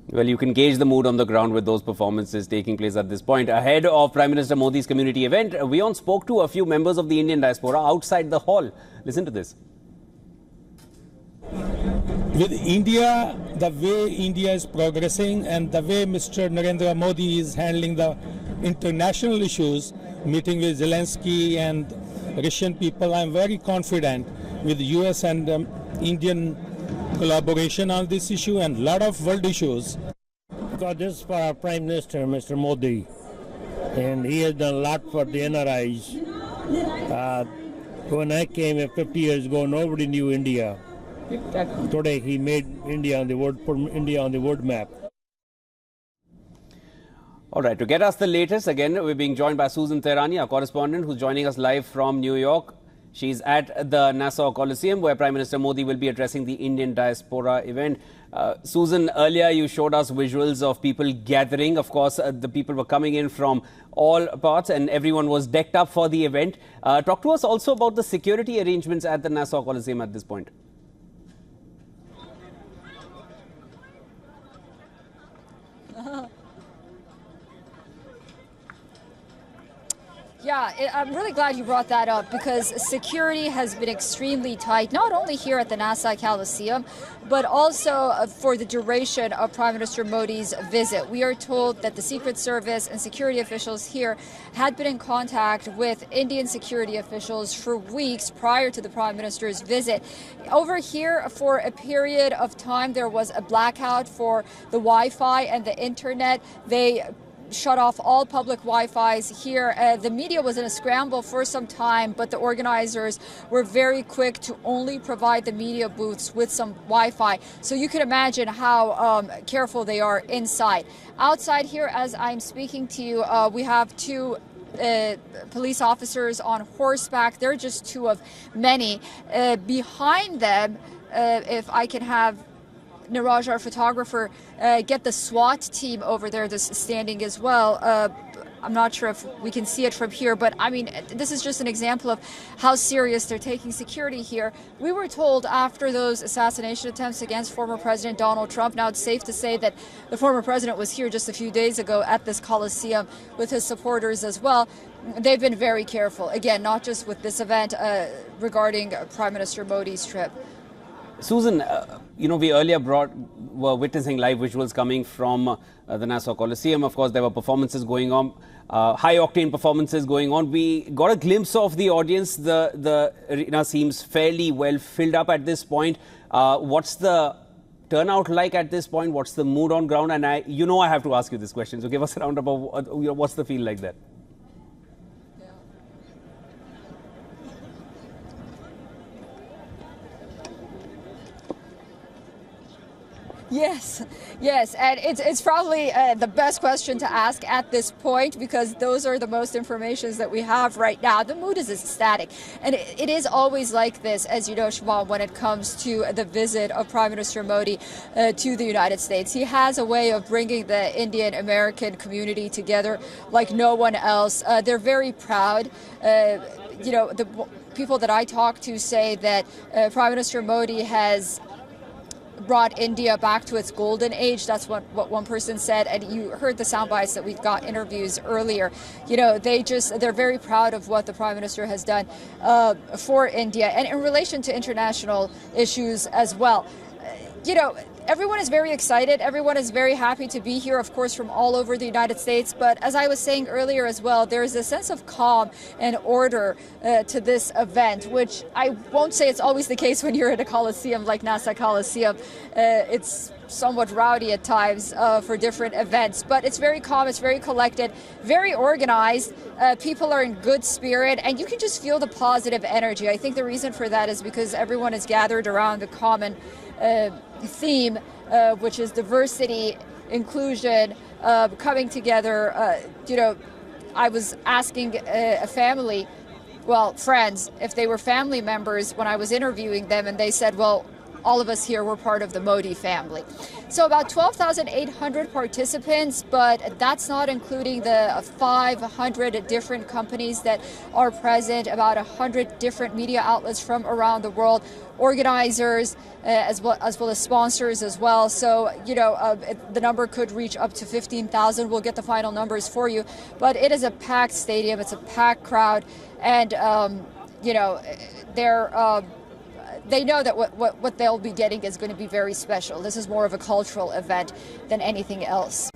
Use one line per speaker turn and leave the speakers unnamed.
Well, you can gauge the mood on the ground with those performances taking place at this point. Ahead of Prime Minister Modi's community event, WION spoke to a few members of the Indian diaspora outside the hall. Listen to this.
With India, the way India is progressing and the way Mr. Narendra Modi is handling the international issues, meeting with Zelensky and Russian people, I'm very confident with US and Indian collaboration on this issue and a lot of world issues.
Because this is for our Prime Minister, Mr. Modi, and he has done a lot for the NRIs. When I came here 50 years ago, nobody knew India. Today he made India on the world, put India on the world map.
All right, to get us the latest, again, we're being joined by Susan Tehrani, our correspondent, who's joining us live from New York. She's at the Nassau Coliseum, where Prime Minister Modi will be addressing the Indian Diaspora event. Susan, earlier you showed us visuals of people gathering. Of course, the people were coming in from all parts and everyone was decked up for the event. Talk to us also about the security arrangements at the Nassau Coliseum at this point.
Yeah, I'm really glad you brought that up because security has been extremely tight, not only here at the Nassau Coliseum, but also for the duration of Prime Minister Modi's visit. We are told that the Secret Service and security officials here had been in contact with Indian security officials for weeks prior to the Prime Minister's visit. Over here, for a period of time, there was a blackout for the Wi-Fi and the internet. They shut off all public Wi-Fis here. The media was in a scramble for some time, but the organizers were very quick to only provide the media booths with some Wi-Fi. So you can imagine how careful they are inside. Outside here, as I'm speaking to you, we have two police officers on horseback. They're just two of many. Behind them, if I can have Niraj, our photographer, get the SWAT team over there that's standing as well. I'm not sure if we can see it from here, but I mean, this is just an example of how serious they're taking security here. We were told after those assassination attempts against former President Donald Trump, now it's safe to say that the former president was here just a few days ago at this Coliseum with his supporters as well. They've been very careful, again, not just with this event regarding Prime Minister Modi's trip.
Susan, we earlier were witnessing live visuals coming from the Nassau Coliseum. Of course, there were performances going on, high-octane performances going on. We got a glimpse of the audience. The arena seems fairly well filled up at this point. What's the turnout like at this point? What's the mood on ground? And I have to ask you this question. So give us a roundabout. What's the feel like there?
Yes, and it's probably the best question to ask at this point because those are the most informations that we have right now. The mood is ecstatic, and it is always like this, as you know, Shubham, when it comes to the visit of Prime Minister Modi to the United States. He has a way of bringing the Indian-American community together like no one else. They're very proud. The people that I talk to say that Prime Minister Modi has brought India back to its golden age. That's what one person said. And you heard the sound bites that we've got interviews earlier. They're very proud of what the Prime Minister has done for India and in relation to international issues as well. Everyone is very excited. Everyone is very happy to be here, of course, from all over the United States. But as I was saying earlier as well, there is a sense of calm and order to this event, which I won't say it's always the case when you're at a Coliseum like Nassau Coliseum. It's somewhat rowdy at times for different events, but it's very calm, it's very collected, very organized. People are in good spirit, and you can just feel the positive energy. I think the reason for that is because everyone is gathered around the common theme, which is diversity, inclusion, coming together. I was asking a family, friends, if they were family members when I was interviewing them, and they said, well, all of us here were part of the Modi family. So about 12,800 participants, but that's not including the 500 different companies that are present, about 100 different media outlets from around the world, organizers as well as sponsors as well. So, the number could reach up to 15,000. We'll get the final numbers for you. But it is a packed stadium. It's a packed crowd. And, they know that what they'll be getting is going to be very special. This is more of a cultural event than anything else.